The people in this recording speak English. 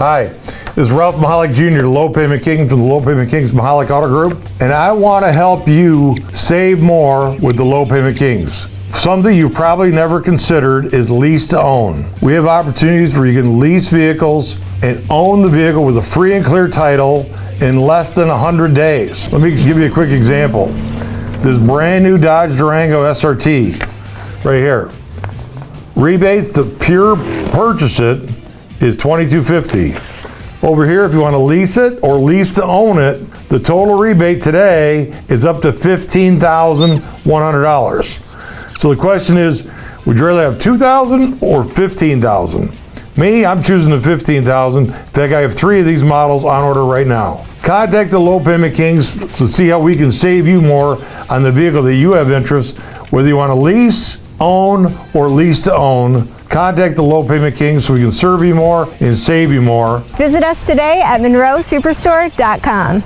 Hi, this is Ralph Mahalik Jr., the Low Payment King from the Low Payment Kings Mahalik Auto Group, and I want to help you save more with the Low Payment Kings. Something you've probably never considered is lease to own. We have opportunities where you can lease vehicles and own the vehicle with a free and clear title in less than 100 days. Let me give you a quick example. This brand new Dodge Durango SRT right here. Rebates to pure purchase it is $2,250. Over here, if you want to lease it or lease to own it, the total rebate today is up to $15,100. So the question is, would you rather have $2,000 or $15,000? Me, I'm choosing the $15,000. In fact, I have 3 of these models on order right now. Contact the Low Payment Kings to see how we can save you more on the vehicle that you have interest, whether you want to lease, own, or lease to own. Contact the Low Payment Kings so we can serve you more and save you more. Visit us today at MonroeSuperstore.com.